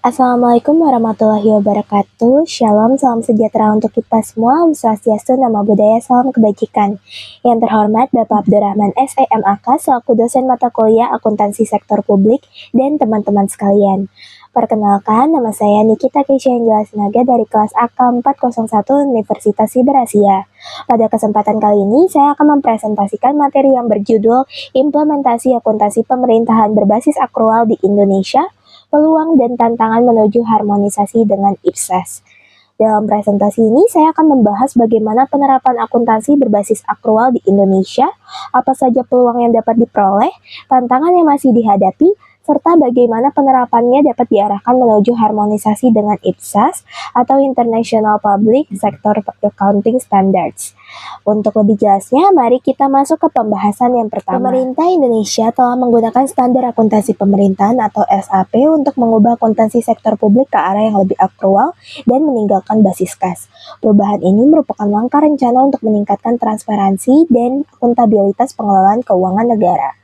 Assalamualaikum warahmatullahi wabarakatuh. Shalom, salam sejahtera untuk kita semua. Om Swastiastu, Namo Buddhaya, salam kebajikan. Yang terhormat Bapak Abdurrahman SEMAK selaku dosen mata kuliah Akuntansi Sektor Publik dan teman-teman sekalian. Perkenalkan, nama saya Nikita Keisha Anjela Sinaga dari kelas AK 401 Universitas Siber Asia. Pada kesempatan kali ini, saya akan mempresentasikan materi yang berjudul Implementasi Akuntansi Pemerintahan Berbasis Akrual di Indonesia, Peluang dan Tantangan Menuju Harmonisasi dengan IPSAS. Dalam presentasi ini, saya akan membahas bagaimana penerapan akuntansi berbasis akrual di Indonesia, apa saja peluang yang dapat diperoleh, tantangan yang masih dihadapi, serta bagaimana penerapannya dapat diarahkan menuju harmonisasi dengan IPSAS atau International Public Sector Accounting Standards. Untuk lebih jelasnya, mari kita masuk ke pembahasan yang pertama. Pemerintah Indonesia telah menggunakan standar akuntansi pemerintahan atau SAP untuk mengubah akuntansi sektor publik ke arah yang lebih akrual dan meninggalkan basis kas. Perubahan ini merupakan langkah rencana untuk meningkatkan transparansi dan akuntabilitas pengelolaan keuangan negara.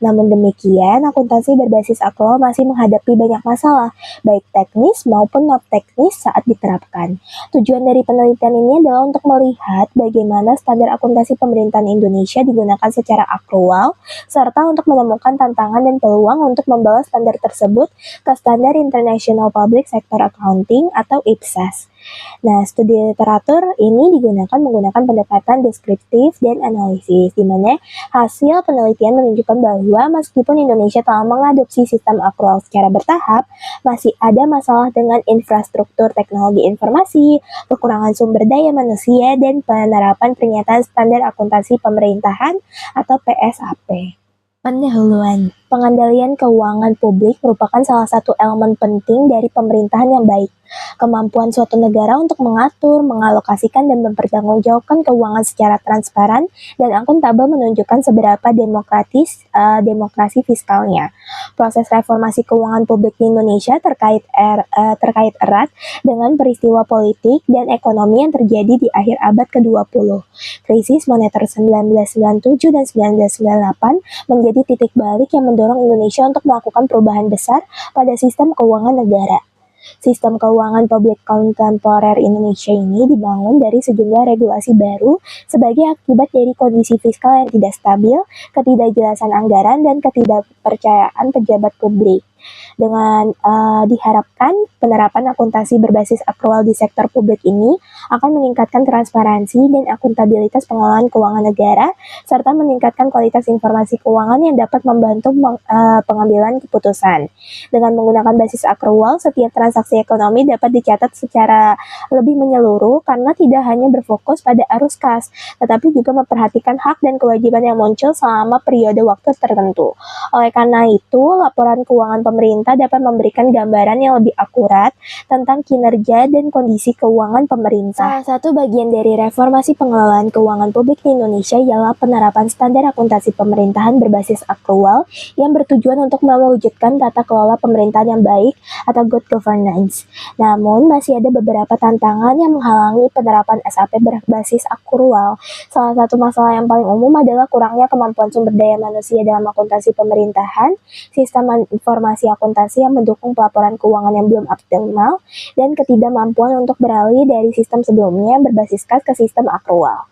Namun demikian, akuntansi berbasis akrual masih menghadapi banyak masalah, baik teknis maupun non-teknis saat diterapkan. Tujuan dari penelitian ini adalah untuk melihat bagaimana standar akuntansi pemerintahan Indonesia digunakan secara akrual, serta untuk menemukan tantangan dan peluang untuk membawa standar tersebut ke standar International Public Sector Accounting atau IPSAS. Nah, studi literatur ini menggunakan pendekatan deskriptif dan analisis, di mana hasil penelitian menunjukkan bahwa meskipun Indonesia telah mengadopsi sistem akrual secara bertahap, masih ada masalah dengan infrastruktur teknologi informasi, kekurangan sumber daya manusia, dan penerapan pernyataan standar akuntansi pemerintahan atau PSAP. Pendahuluan, pengendalian keuangan publik merupakan salah satu elemen penting dari pemerintahan yang baik. Kemampuan suatu negara untuk mengatur, mengalokasikan, dan mempertanggungjawabkan keuangan secara transparan dan akuntabel menunjukkan seberapa demokrasi fiskalnya. Proses reformasi keuangan publik di Indonesia terkait erat dengan peristiwa politik dan ekonomi yang terjadi di akhir abad ke-20. Krisis moneter 1997 dan 1998 menjadi titik balik yang mendorong Indonesia untuk melakukan perubahan besar pada sistem keuangan negara. Sistem keuangan publik kontemporer Indonesia ini dibangun dari sejumlah regulasi baru sebagai akibat dari kondisi fiskal yang tidak stabil, ketidakjelasan anggaran, dan ketidakpercayaan pejabat publik. Dengan diharapkan penerapan akuntansi berbasis akrual di sektor publik ini akan meningkatkan transparansi dan akuntabilitas pengelolaan keuangan negara, serta meningkatkan kualitas informasi keuangan yang dapat membantu pengambilan keputusan. Dengan menggunakan basis akrual, setiap transaksi ekonomi dapat dicatat secara lebih menyeluruh karena tidak hanya berfokus pada arus kas, tetapi juga memperhatikan hak dan kewajiban yang muncul selama periode waktu tertentu. Oleh karena itu, laporan keuangan pemerintah dapat memberikan gambaran yang lebih akurat tentang kinerja dan kondisi keuangan pemerintah. Salah satu bagian dari reformasi pengelolaan keuangan publik di Indonesia ialah penerapan standar akuntansi pemerintahan berbasis akrual yang bertujuan untuk mewujudkan tata kelola pemerintahan yang baik atau good governance. Namun, masih ada beberapa tantangan yang menghalangi penerapan SAP berbasis akrual. Salah satu masalah yang paling umum adalah kurangnya kemampuan sumber daya manusia dalam akuntansi pemerintahan, sistem informasi akuntansi yang mendukung pelaporan keuangan yang belum optimal, dan ketidakmampuan untuk beralih dari sistem sebelumnya yang berbasis kas ke sistem akrual.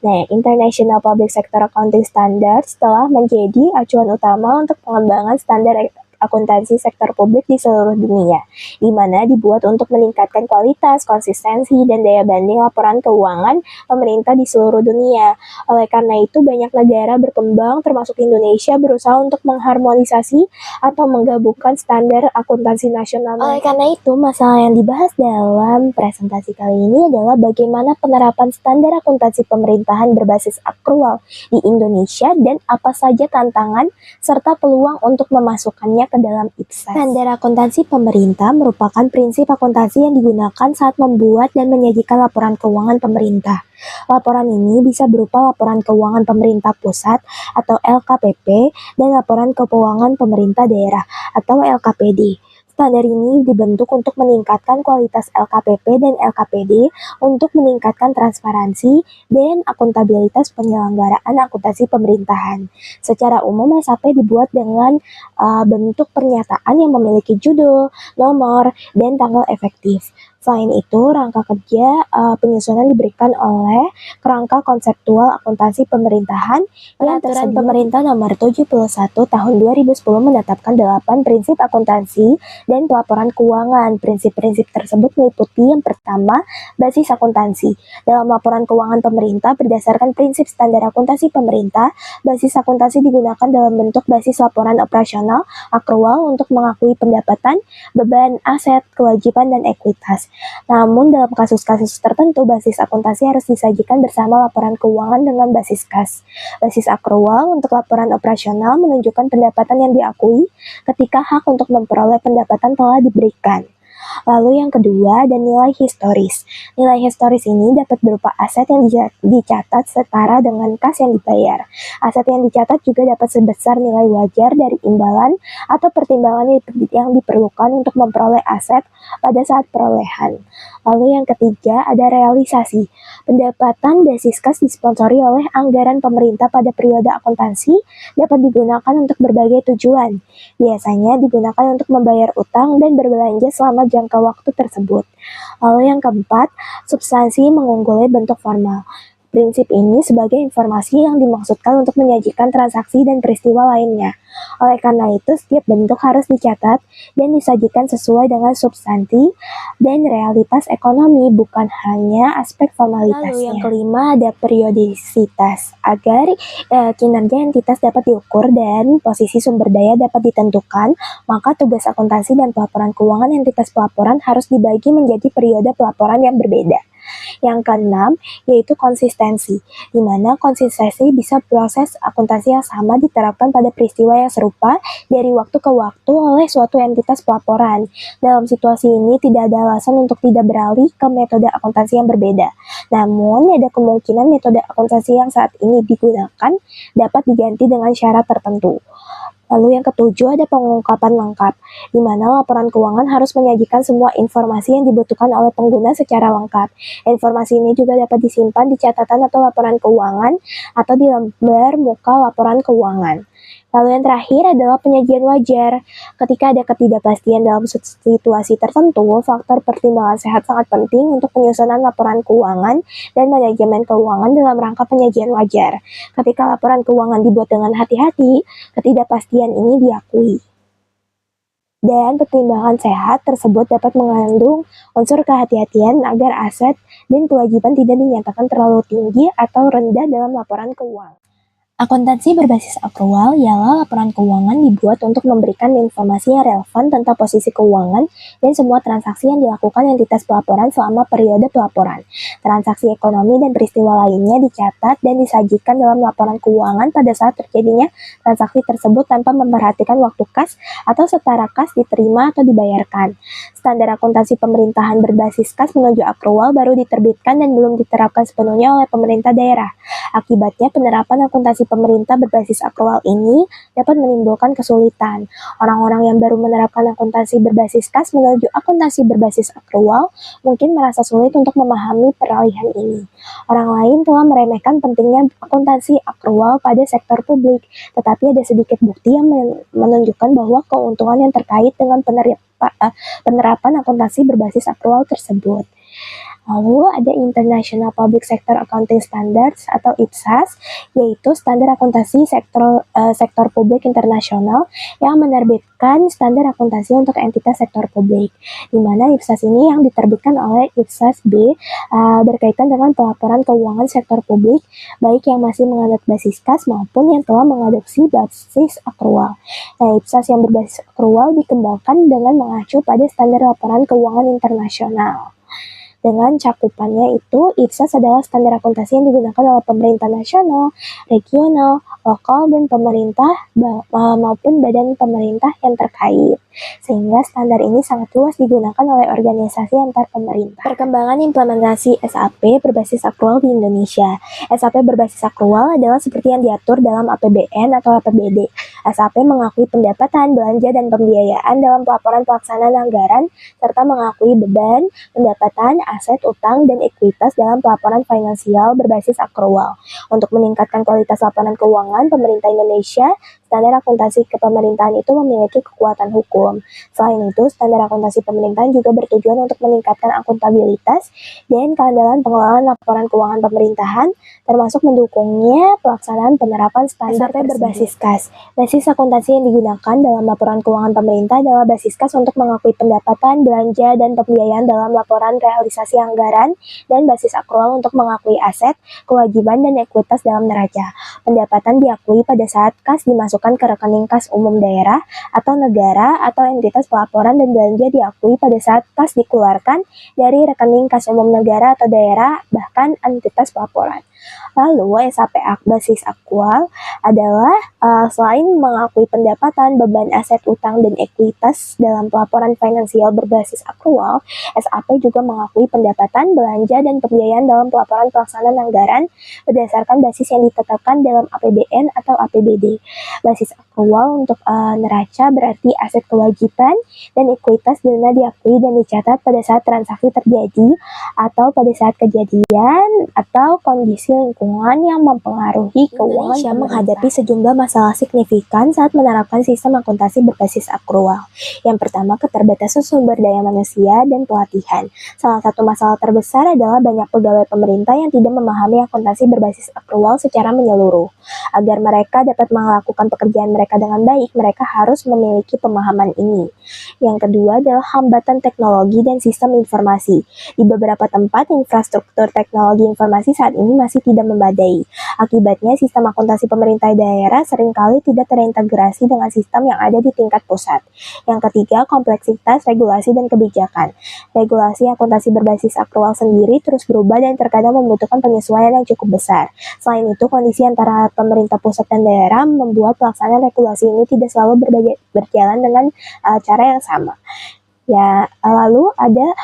Nah, International Public Sector Accounting Standards telah menjadi acuan utama untuk pengembangan standar akuntansi sektor publik di seluruh dunia, di mana dibuat untuk meningkatkan kualitas, konsistensi, dan daya banding laporan keuangan pemerintah di seluruh dunia. Oleh karena itu, banyak negara berkembang, termasuk Indonesia, berusaha untuk mengharmonisasi atau menggabungkan standar akuntansi nasional. Oleh karena itu, masalah yang dibahas dalam presentasi kali ini adalah bagaimana penerapan standar akuntansi pemerintahan berbasis akrual di Indonesia dan apa saja tantangan serta peluang untuk memasukkannya ke dalam IPSAS. Standar akuntansi pemerintah merupakan prinsip akuntansi yang digunakan saat membuat dan menyajikan laporan keuangan pemerintah. Laporan ini bisa berupa laporan keuangan pemerintah pusat atau LKPP dan laporan keuangan pemerintah daerah atau LKPD. Standar ini dibentuk untuk meningkatkan kualitas LKPP dan LKPD untuk meningkatkan transparansi dan akuntabilitas penyelenggaraan akuntansi pemerintahan. Secara umum, SAP dibuat dengan bentuk pernyataan yang memiliki judul, nomor, dan tanggal efektif. Selain itu, rangka kerja penyusunan diberikan oleh kerangka konseptual akuntansi pemerintahan. Peraturan Pemerintah Nomor 71 Tahun 2010 menetapkan 8 prinsip akuntansi dan pelaporan keuangan. Prinsip-prinsip tersebut meliputi yang pertama, basis akuntansi. Dalam laporan keuangan pemerintah berdasarkan prinsip standar akuntansi pemerintah, basis akuntansi digunakan dalam bentuk basis laporan operasional, akrual untuk mengakui pendapatan, beban, aset, kewajiban, dan ekuitas. Namun dalam kasus-kasus tertentu, basis akuntansi harus disajikan bersama laporan keuangan dengan basis kas. Basis akrual untuk laporan operasional menunjukkan pendapatan yang diakui ketika hak untuk memperoleh pendapatan telah diberikan. Lalu yang kedua ada nilai historis. Nilai historis ini dapat berupa aset yang dicatat setara dengan kas yang dibayar. Aset yang dicatat juga dapat sebesar nilai wajar dari imbalan atau pertimbangan yang diperlukan untuk memperoleh aset pada saat perolehan. Lalu yang ketiga ada realisasi. Pendapatan basis kas disponsori oleh anggaran pemerintah pada periode akuntansi dapat digunakan untuk berbagai tujuan. Biasanya digunakan untuk membayar utang dan berbelanja selama jangka waktu tersebut. Lalu yang keempat, substansi mengungguli bentuk formal. Prinsip ini sebagai informasi yang dimaksudkan untuk menyajikan transaksi dan peristiwa lainnya. Oleh karena itu, setiap bentuk harus dicatat dan disajikan sesuai dengan substansi dan realitas ekonomi, bukan hanya aspek formalitasnya. Lalu yang kelima ada periodisitas. Agar kinerja entitas dapat diukur dan posisi sumber daya dapat ditentukan, maka tugas akuntansi dan pelaporan keuangan entitas pelaporan harus dibagi menjadi periode pelaporan yang berbeda. Yang keenam, yaitu konsistensi, di mana konsistensi bisa proses akuntansi yang sama diterapkan pada peristiwa yang serupa dari waktu ke waktu oleh suatu entitas pelaporan. Dalam situasi ini, tidak ada alasan untuk tidak beralih ke metode akuntansi yang berbeda. Namun, ada kemungkinan metode akuntansi yang saat ini digunakan dapat diganti dengan syarat tertentu. Lalu yang ketujuh ada pengungkapan lengkap, di mana laporan keuangan harus menyajikan semua informasi yang dibutuhkan oleh pengguna secara lengkap. Informasi ini juga dapat disimpan di catatan atau laporan keuangan atau di lembar muka laporan keuangan. Lalu yang terakhir adalah penyajian wajar. Ketika ada ketidakpastian dalam situasi tertentu, faktor pertimbangan sehat sangat penting untuk penyusunan laporan keuangan dan manajemen keuangan dalam rangka penyajian wajar. Ketika laporan keuangan dibuat dengan hati-hati, ketidakpastian ini diakui. Dan pertimbangan sehat tersebut dapat mengandung unsur kehati-hatian agar aset dan kewajiban tidak dinyatakan terlalu tinggi atau rendah dalam laporan keuangan. Akuntansi berbasis akrual ialah laporan keuangan dibuat untuk memberikan informasi yang relevan tentang posisi keuangan dan semua transaksi yang dilakukan entitas pelaporan selama periode pelaporan. Transaksi ekonomi dan peristiwa lainnya dicatat dan disajikan dalam laporan keuangan pada saat terjadinya transaksi tersebut tanpa memperhatikan waktu kas atau setara kas diterima atau dibayarkan. Standar akuntansi pemerintahan berbasis kas menuju akrual baru diterbitkan dan belum diterapkan sepenuhnya oleh pemerintah daerah. Akibatnya, penerapan akuntansi pemerintah berbasis akrual ini dapat menimbulkan kesulitan. Orang-orang yang baru menerapkan akuntansi berbasis kas menuju akuntansi berbasis akrual mungkin merasa sulit untuk memahami peralihan ini. Orang lain telah meremehkan pentingnya akuntansi akrual pada sektor publik, tetapi ada sedikit bukti yang menunjukkan bahwa keuntungan yang terkait dengan penerapan akuntansi berbasis akrual tersebut. Lalu ada International Public Sector Accounting Standards atau IPSAS, yaitu standar akuntansi sektor publik internasional yang menerbitkan standar akuntansi untuk entitas sektor publik. Di mana IPSAS ini yang diterbitkan oleh IPSAS B berkaitan dengan pelaporan keuangan sektor publik, baik yang masih menganut basis kas maupun yang telah mengadopsi basis akrual. Nah, IPSAS yang berbasis akrual dikembangkan dengan mengacu pada standar laporan keuangan internasional. Dengan cakupannya itu, IPSAS adalah standar akuntansi yang digunakan oleh pemerintah nasional, regional, lokal, dan pemerintah maupun badan pemerintah yang terkait. Sehingga standar ini sangat luas digunakan oleh organisasi antar pemerintah. Perkembangan implementasi SAP berbasis akrual di Indonesia. SAP berbasis akrual adalah seperti yang diatur dalam APBN atau APBD. SAP mengakui pendapatan, belanja, dan pembiayaan dalam pelaporan pelaksanaan anggaran, serta mengakui beban, pendapatan, aset, utang, dan ekuitas dalam pelaporan finansial berbasis akrual. Untuk meningkatkan kualitas laporan keuangan, pemerintah Indonesia, standar akuntansi kepemerintahan itu memiliki kekuatan hukum. Selain itu, standar akuntansi pemerintahan juga bertujuan untuk meningkatkan akuntabilitas dan keandalan pengelolaan laporan keuangan pemerintahan, termasuk mendukungnya pelaksanaan penerapan standar SAP berbasis kas. Basis akuntansi yang digunakan dalam laporan keuangan pemerintah adalah basis kas untuk mengakui pendapatan, belanja, dan pembiayaan dalam laporan realisasi anggaran, dan basis akrual untuk mengakui aset, kewajiban, dan ekuitas dalam neraca. Pendapatan diakui pada saat kas dimasukkan ke rekening kas umum daerah atau negara, atau entitas pelaporan dan belanja diakui pada saat kas dikeluarkan dari rekening kas umum negara atau daerah, bahkan entitas pelaporan. Lalu SAP basis akrual adalah selain mengakui pendapatan, beban, aset, utang, dan ekuitas dalam pelaporan finansial berbasis akrual, SAP juga mengakui pendapatan, belanja, dan pembiayaan dalam pelaporan pelaksanaan anggaran berdasarkan basis yang ditetapkan dalam APBN atau APBD. Basis akrual untuk neraca berarti aset kewajiban dan ekuitas dana diakui dan dicatat pada saat transaksi terjadi atau pada saat kejadian atau kondisi lingkungan yang mempengaruhi keuangan. Indonesia menghadapi sejumlah masalah signifikan saat menerapkan sistem akuntansi berbasis akrual. Yang pertama, keterbatasan sumber daya manusia dan pelatihan. Salah satu masalah terbesar adalah banyak pegawai pemerintah yang tidak memahami akuntansi berbasis akrual secara menyeluruh. Agar mereka dapat melakukan pekerjaan mereka dengan baik, mereka harus memiliki pemahaman ini. Yang kedua adalah hambatan teknologi dan sistem informasi. Di beberapa tempat, infrastruktur teknologi informasi saat ini masih tidak memadai. Akibatnya, sistem akuntansi pemerintah daerah seringkali tidak terintegrasi dengan sistem yang ada di tingkat pusat. Yang ketiga, kompleksitas regulasi dan kebijakan. Regulasi akuntansi berbasis akrual sendiri terus berubah dan terkadang membutuhkan penyesuaian yang cukup besar. Selain itu, kondisi antara pemerintah pusat dan daerah membuat pelaksanaan regulasi ini tidak selalu berjalan dengan cara yang sama. Ya, lalu ada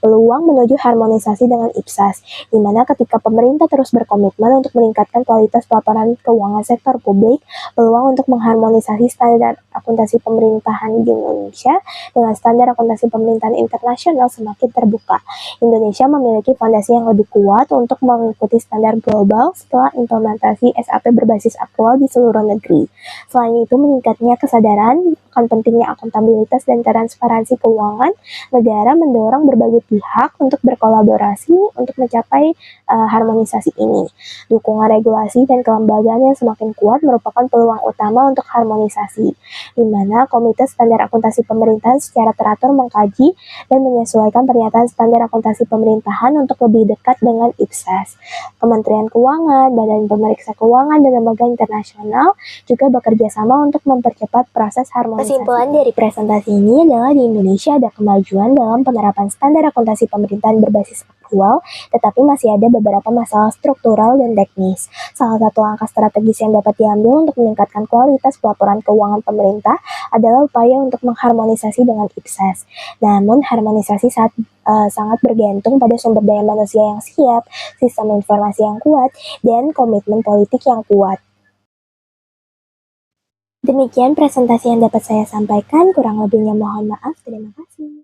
peluang menuju harmonisasi dengan IPSAS, di mana ketika pemerintah terus berkomitmen untuk meningkatkan kualitas pelaporan keuangan sektor publik, peluang untuk mengharmonisasi standar akuntansi pemerintahan di Indonesia dengan standar akuntansi pemerintahan internasional semakin terbuka. Indonesia memiliki fondasi yang lebih kuat untuk mengikuti standar global setelah implementasi SAP berbasis akrual di seluruh negeri. Selain itu, meningkatnya kesadaran akan pentingnya akuntabilitas dan transparansi keuangan, negara mendorong berbagai pihak untuk berkolaborasi untuk mencapai harmonisasi ini. Dukungan regulasi dan kelembagaan yang semakin kuat merupakan peluang utama untuk harmonisasi, di mana Komite Standar Akuntansi Pemerintahan secara teratur mengkaji dan menyesuaikan pernyataan standar akuntansi pemerintahan untuk lebih dekat dengan IPSAS. Kementerian Keuangan, Badan Pemeriksa Keuangan, dan lembaga internasional juga bekerja sama untuk mempercepat proses harmonisasi. Kesimpulan dari presentasi ini adalah di Indonesia ada kemajuan dalam penerapan standar akuntansi pemerintahan berbasis akrual, tetapi masih ada beberapa masalah struktural dan teknis. Salah satu langkah strategis yang dapat diambil untuk meningkatkan kualitas pelaporan keuangan pemerintah adalah upaya untuk mengharmonisasi dengan IPSAS. Namun, harmonisasi sangat bergantung pada sumber daya manusia yang siap, sistem informasi yang kuat, dan komitmen politik yang kuat. Demikian presentasi yang dapat saya sampaikan, kurang lebihnya mohon maaf. Terima kasih.